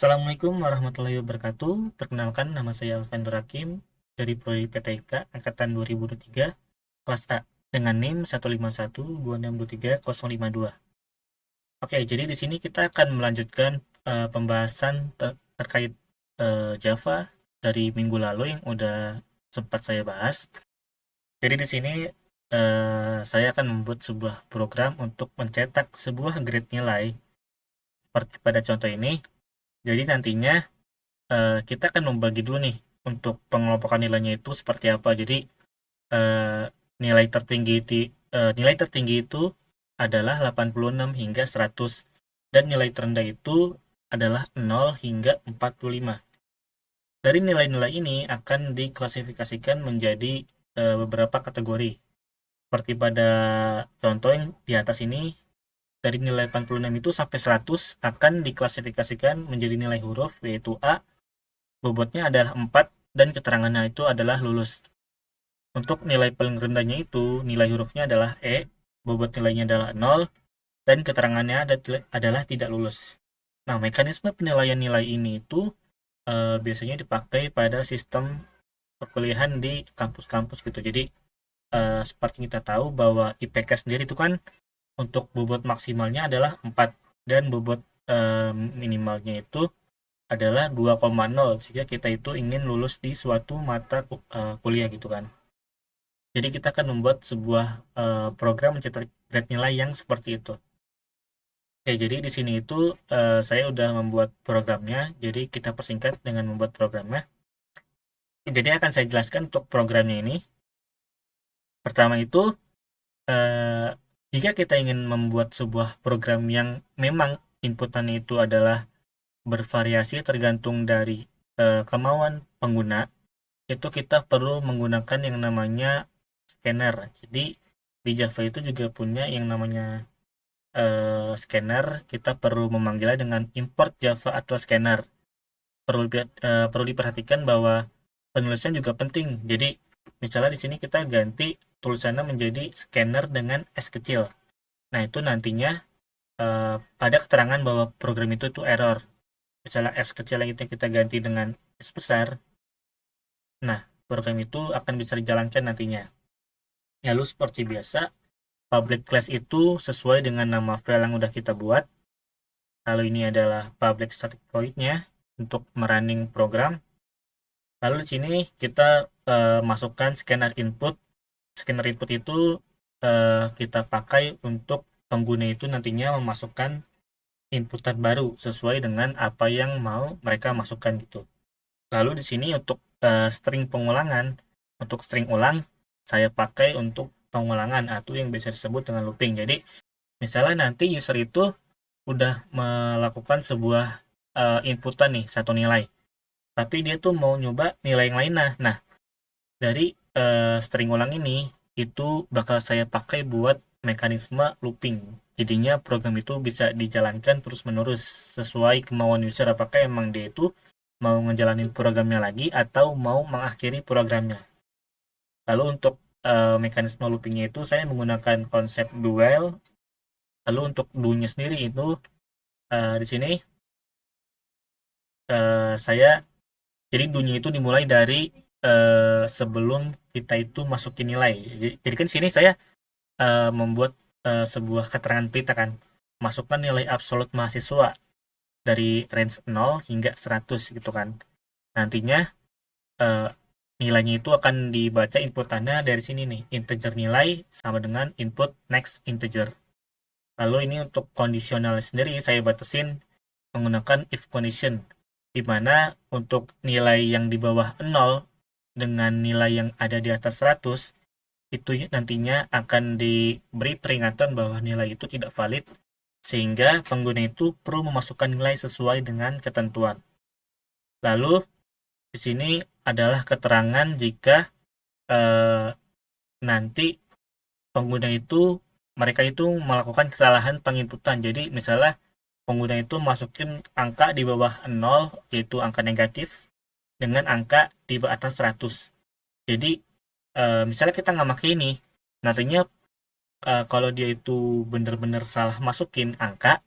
Assalamualaikum warahmatullahi wabarakatuh. Perkenalkan, nama saya Alvan Hakim dari Prodi PTIK Angkatan 2023 kelas A dengan NIM 1512623 Oke, jadi di sini kita akan melanjutkan pembahasan terkait Java dari minggu lalu yang udah sempat saya bahas. Jadi di sini saya akan membuat sebuah program untuk mencetak sebuah grade nilai seperti pada contoh ini. Jadi nantinya kita akan membagi dulu nih untuk pengelompokan nilainya itu seperti apa. Jadi eh, nilai tertinggi itu adalah 86 hingga 100 dan nilai terendah itu adalah 0 hingga 45. Dari nilai-nilai ini akan diklasifikasikan menjadi beberapa kategori. Seperti pada contoh yang di atas ini, dari nilai 86 itu sampai 100 akan diklasifikasikan menjadi nilai huruf, yaitu A, bobotnya adalah 4, dan keterangannya itu adalah lulus. Untuk nilai paling rendahnya itu, nilai hurufnya adalah E, bobot nilainya adalah 0, dan keterangannya adalah tidak lulus. Nah, mekanisme penilaian nilai ini itu biasanya dipakai pada sistem perkuliahan di kampus-kampus gitu. Jadi, seperti kita tahu bahwa IPK sendiri itu kan untuk bobot maksimalnya adalah 4, dan bobot minimalnya itu adalah 2,0, sehingga kita itu ingin lulus di suatu mata kuliah gitu kan. Jadi kita akan membuat sebuah program mencetak grade nilai yang seperti itu. Oke, jadi di sini itu saya udah membuat programnya. Jadi kita persingkat dengan membuat programnya. Jadi akan saya jelaskan untuk programnya ini. Pertama itu, eh, jika kita ingin membuat sebuah program yang memang inputannya itu adalah bervariasi tergantung dari kemauan pengguna, itu kita perlu menggunakan yang namanya scanner. Jadi di Java itu juga punya yang namanya scanner. Kita perlu memanggilnya dengan import Java atau scanner. Perlu diperhatikan bahwa penulisan juga penting. Jadi misalnya di sini kita ganti tulisannya menjadi scanner dengan S kecil. Nah, itu nantinya ada keterangan bahwa program itu error. Misalnya S kecil yang itu kita ganti dengan S besar. Nah, program itu akan bisa dijalankan nantinya. Lalu seperti biasa, public class itu sesuai dengan nama file yang udah kita buat. Lalu ini adalah public static void-nya untuk merunning program. Lalu di sini kita masukkan scanner input. Scanner input itu kita pakai untuk pengguna itu nantinya memasukkan inputan baru sesuai dengan apa yang mau mereka masukkan gitu. Lalu di sini untuk string pengulangan, untuk string ulang saya pakai untuk pengulangan atau yang biasa disebut dengan looping. Jadi misalnya nanti user itu udah melakukan sebuah inputan nih, satu nilai, tapi dia tuh mau nyoba nilai yang lain. Nah, dari string ulang ini itu bakal saya pakai buat mekanisme looping. Jadinya program itu bisa dijalankan terus-menerus sesuai kemauan user, apakah emang dia itu mau ngejalanin programnya lagi atau mau mengakhiri programnya. Lalu untuk mekanisme loopingnya itu saya menggunakan konsep dual. Lalu untuk do-nya sendiri itu di sini saya, jadi do-nya itu dimulai dari sebelum kita itu masukin nilai. Jadi kan sini saya membuat sebuah keterangan berita kan, masukkan nilai absolut mahasiswa dari range 0 hingga 100 gitu kan. Nantinya eh, nilainya itu akan dibaca inputannya dari sini nih, integer nilai sama dengan input next integer. Lalu ini untuk kondisional sendiri saya batasin menggunakan if condition, di mana untuk nilai yang di bawah 0 dengan nilai yang ada di atas 100 itu nantinya akan diberi peringatan bahwa nilai itu tidak valid, sehingga pengguna itu perlu memasukkan nilai sesuai dengan ketentuan. Lalu di sini adalah keterangan jika eh, nanti pengguna itu mereka itu melakukan kesalahan penginputan. Jadi misalnya pengguna itu masukin angka di bawah 0, yaitu angka negatif, dengan angka di atas 100. Jadi misalnya kita nggak pakai ini, nantinya kalau dia itu benar-benar salah masukin angka,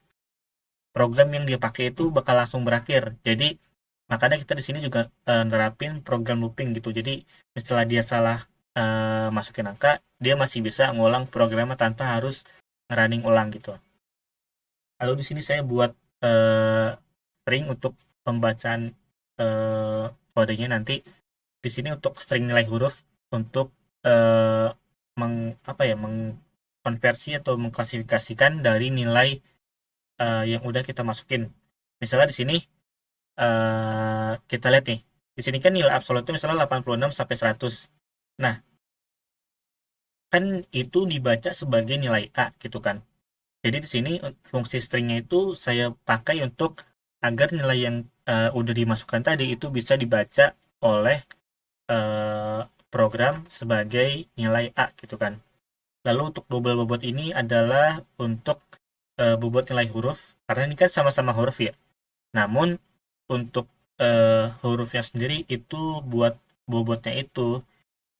program yang dia pakai itu bakal langsung berakhir. Jadi makanya kita di sini juga nerapin program looping gitu. Jadi misalnya dia salah masukin angka, dia masih bisa ngulang programnya tanpa harus running ulang gitu. Lalu di sini saya buat eh, string untuk pembacaan kodenya nanti. Di sini untuk string nilai huruf untuk eh, apa ya, mengkonversi atau mengklasifikasikan dari nilai yang udah kita masukin. Misalnya di sini kita lihat nih. Di sini kan nilai absolutnya misalnya 86 sampai 100. Nah, kan itu dibaca sebagai nilai A gitu kan. Jadi di sini fungsi stringnya itu saya pakai untuk agar nilai yang udah dimasukkan tadi itu bisa dibaca oleh eh, program sebagai nilai A gitu kan. Lalu untuk double bobot ini adalah untuk bobot nilai huruf, karena ini kan sama-sama huruf ya. Namun untuk hurufnya sendiri itu buat bobotnya itu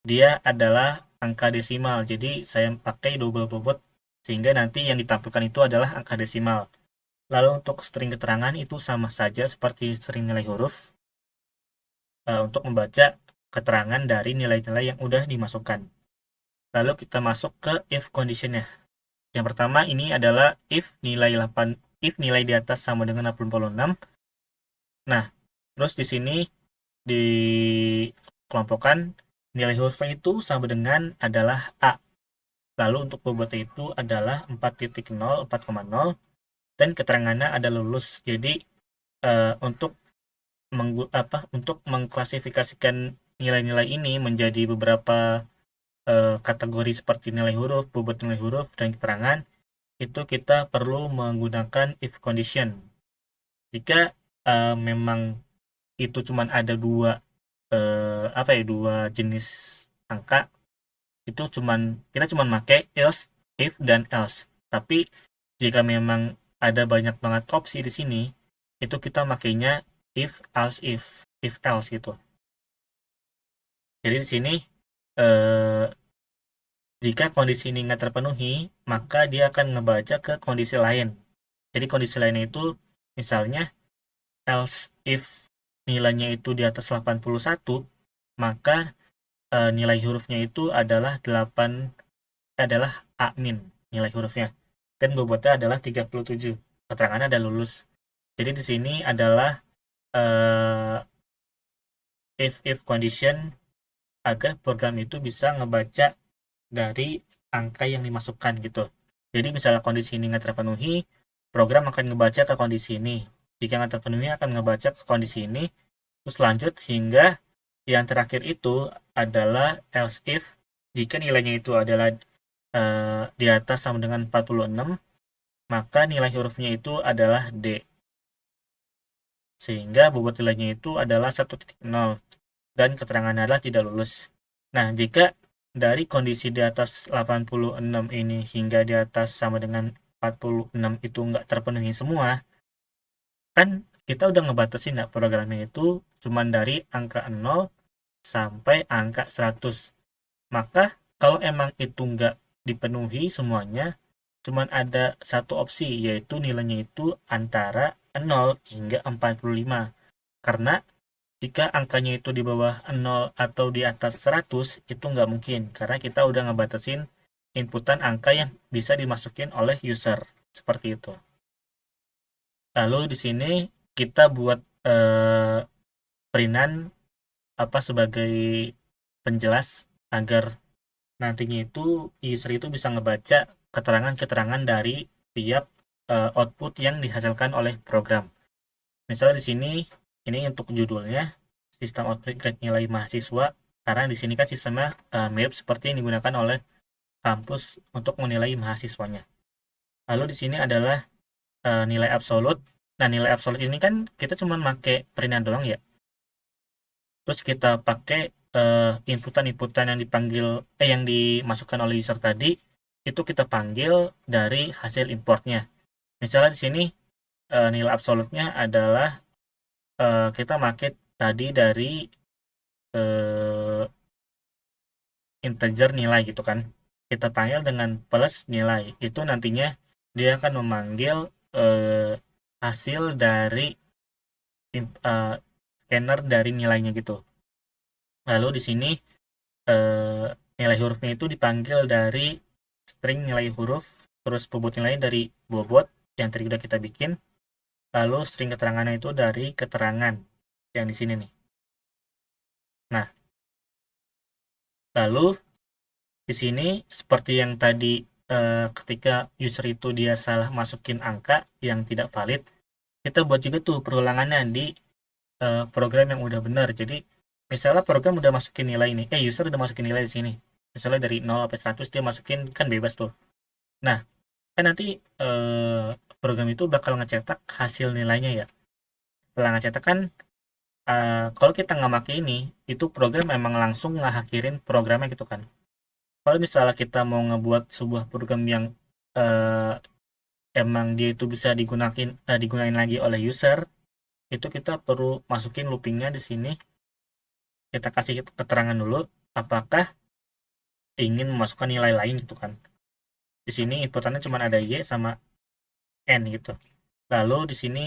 dia adalah angka desimal. Jadi saya pakai double bobot sehingga nanti yang ditampilkan itu adalah angka desimal. Lalu untuk string keterangan itu sama saja seperti string nilai huruf untuk membaca keterangan dari nilai-nilai yang udah dimasukkan. Lalu kita masuk ke if conditionnya. Yang pertama ini adalah if nilai di atas sama dengan 86. Nah, terus di sini dikelompokkan nilai hurufnya itu sama dengan adalah A. Lalu untuk bobotnya itu adalah 4.0, 4,0 dan keterangannya ada lulus. Jadi untuk untuk mengklasifikasikan nilai-nilai ini menjadi beberapa kategori seperti nilai huruf, bobot nilai huruf, dan keterangan, itu kita perlu menggunakan if condition. Jika memang itu cuma ada dua jenis angka, itu kita cuman pakai else, if, dan else. Tapi jika memang ada banyak banget opsi di sini, itu kita makainya if else gitu. Jadi di sini eh, jika kondisi ini nggak terpenuhi, maka dia akan ngebaca ke kondisi lain. Jadi kondisi lainnya itu misalnya else if nilainya itu di atas 81, maka nilai hurufnya itu adalah A min nilai hurufnya. Dan bobotnya adalah 37. Keterangannya ada lulus. Jadi di sini adalah uh, if condition agar program itu bisa ngebaca dari angka yang dimasukkan gitu. Jadi misalnya kondisi ini nggak terpenuhi, program akan ngebaca ke kondisi ini. Jika nggak terpenuhi akan ngebaca ke kondisi ini, terus lanjut hingga yang terakhir itu adalah else if jika nilainya itu adalah di atas sama dengan 46, maka nilai hurufnya itu adalah D. Sehingga bobot nilainya itu adalah 1.0 dan keterangannya adalah tidak lulus. Nah, jika dari kondisi di atas 86 ini hingga di atas sama dengan 46 itu nggak terpenuhi semua, kan kita udah ngebatasin nggak programnya itu cuman dari angka 0 sampai angka 100. Maka kalau emang itu nggak dipenuhi semuanya, cuman ada satu opsi, yaitu nilainya itu antara 0 hingga 45. Karena jika angkanya itu di bawah 0 atau di atas 100, itu nggak mungkin. Karena kita udah ngebatasin inputan angka yang bisa dimasukin oleh user. Seperti itu. Lalu di sini kita buat perinan apa sebagai penjelas agar nantinya itu user itu bisa ngebaca keterangan-keterangan dari tiap output yang dihasilkan oleh program. Misalnya di sini ini untuk judulnya sistem output grade nilai mahasiswa, karena di sini kan sistemnya mirip seperti yang digunakan oleh kampus untuk menilai mahasiswanya. Lalu di sini adalah nilai absolut. Nah, nilai absolut ini kan kita cuma pakai perinan doang ya. Terus kita pakai inputan-inputan yang yang dimasukkan oleh user tadi itu kita panggil dari hasil importnya. Misalnya di sini nilai absolutnya adalah kita pakai tadi dari integer nilai gitu kan. Kita panggil dengan plus nilai. Itu nantinya dia akan memanggil hasil dari scanner dari nilainya gitu. Lalu di sini nilai hurufnya itu dipanggil dari string nilai huruf, terus bobot nilai dari bobot yang tadi udah kita bikin, lalu string keterangannya itu dari keterangan yang di sini nih. Nah, lalu di sini seperti yang tadi ketika user itu dia salah masukin angka yang tidak valid, kita buat juga tuh perulangannya di program yang udah benar. Jadi misalnya program udah masukin nilai ini, user udah masukin nilai di sini. Misalnya dari 0 sampai 100 dia masukin kan bebas tuh. Nah, kan nanti program itu bakal ngecetak hasil nilainya ya. Setelah ngecetak kan kalau kita nggak pakai ini, itu program emang langsung ngakhirin programnya gitu kan. Kalau misalnya kita mau ngebuat sebuah program yang uh, emang dia itu bisa digunain lagi oleh user, itu kita perlu masukin loopingnya di sini. Kita kasih keterangan dulu apakah ingin memasukkan nilai lain gitu kan. Di sini inputannya cuma ada y sama n gitu. Lalu di sini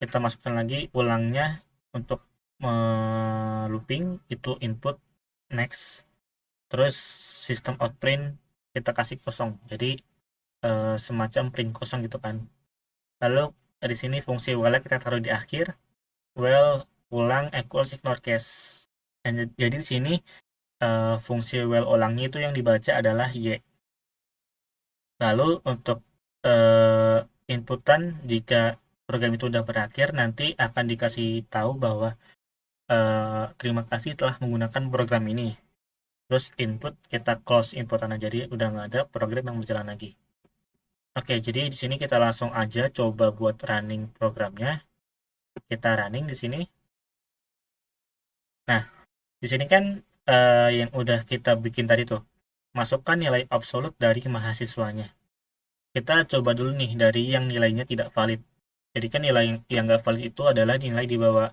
kita masukkan lagi ulangnya untuk looping itu input next, terus sistem out print kita kasih kosong, jadi semacam print kosong gitu kan. Lalu dari sini fungsi while kita taruh di akhir, while ulang equals ignore case. Dan jadi di sini fungsi while ulangnya itu yang dibaca adalah y. Lalu untuk inputan jika program itu udah berakhir, nanti akan dikasih tahu bahwa terima kasih telah menggunakan program ini. Terus input kita close inputan aja, jadi udah nggak ada program yang berjalan lagi. Oke, jadi di sini kita langsung aja coba buat running programnya. Kita running di sini. Nah, di sini kan yang udah kita bikin tadi tuh, masukkan nilai absolut dari mahasiswanya. Kita coba dulu nih dari yang nilainya tidak valid. Jadi kan nilai yang nggak valid itu adalah nilai di bawah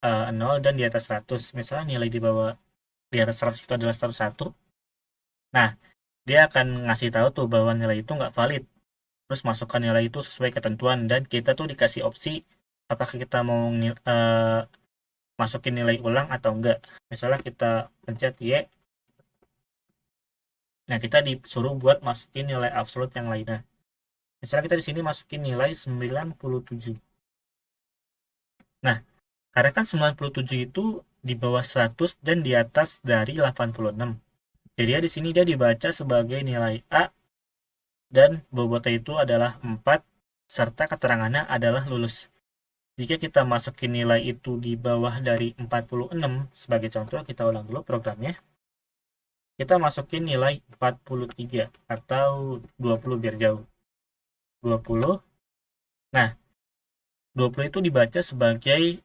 0 dan di atas 100. Misalnya nilai di atas 100 itu adalah 101. Nah, dia akan ngasih tahu tuh bahwa nilai itu nggak valid. Terus masukkan nilai itu sesuai ketentuan dan kita tuh dikasih opsi apakah kita mau masukin nilai ulang atau enggak. Misalnya kita pencet Y, nah kita disuruh buat masukin nilai absolut yang lainnya. Misalnya kita di sini masukin nilai 97. Nah, karena kan 97 itu di bawah 100 dan di atas dari 86. Jadi ya di sini dia dibaca sebagai nilai A dan bobotnya itu adalah 4 serta keterangannya adalah lulus. Jika kita masukin nilai itu di bawah dari 46, sebagai contoh kita ulang dulu programnya. Kita masukin nilai 43 atau 20 biar jauh. 20. Nah, 20 itu dibaca sebagai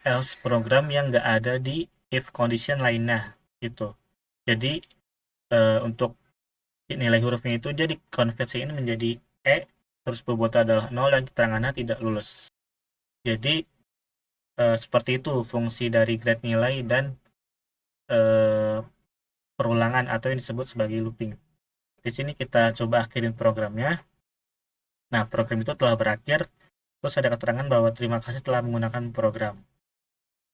else program yang nggak ada di if condition lainnya gitu. Jadi untuk nilai hurufnya itu jadi konversiin menjadi E, terus bobotnya adalah 0 dan keterangannya tidak lulus. Jadi seperti itu fungsi dari grade nilai dan eh, perulangan atau yang disebut sebagai looping. Di sini kita coba akhirin programnya. Nah, program itu telah berakhir, terus ada keterangan bahwa terima kasih telah menggunakan program.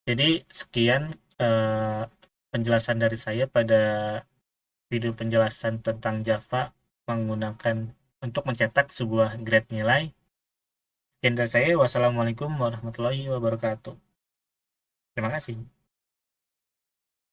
Jadi sekian penjelasan dari saya pada video penjelasan tentang Java menggunakan untuk mencetak sebuah grade nilai. Sekian dari saya. Wassalamualaikum warahmatullahi wabarakatuh. Terima kasih.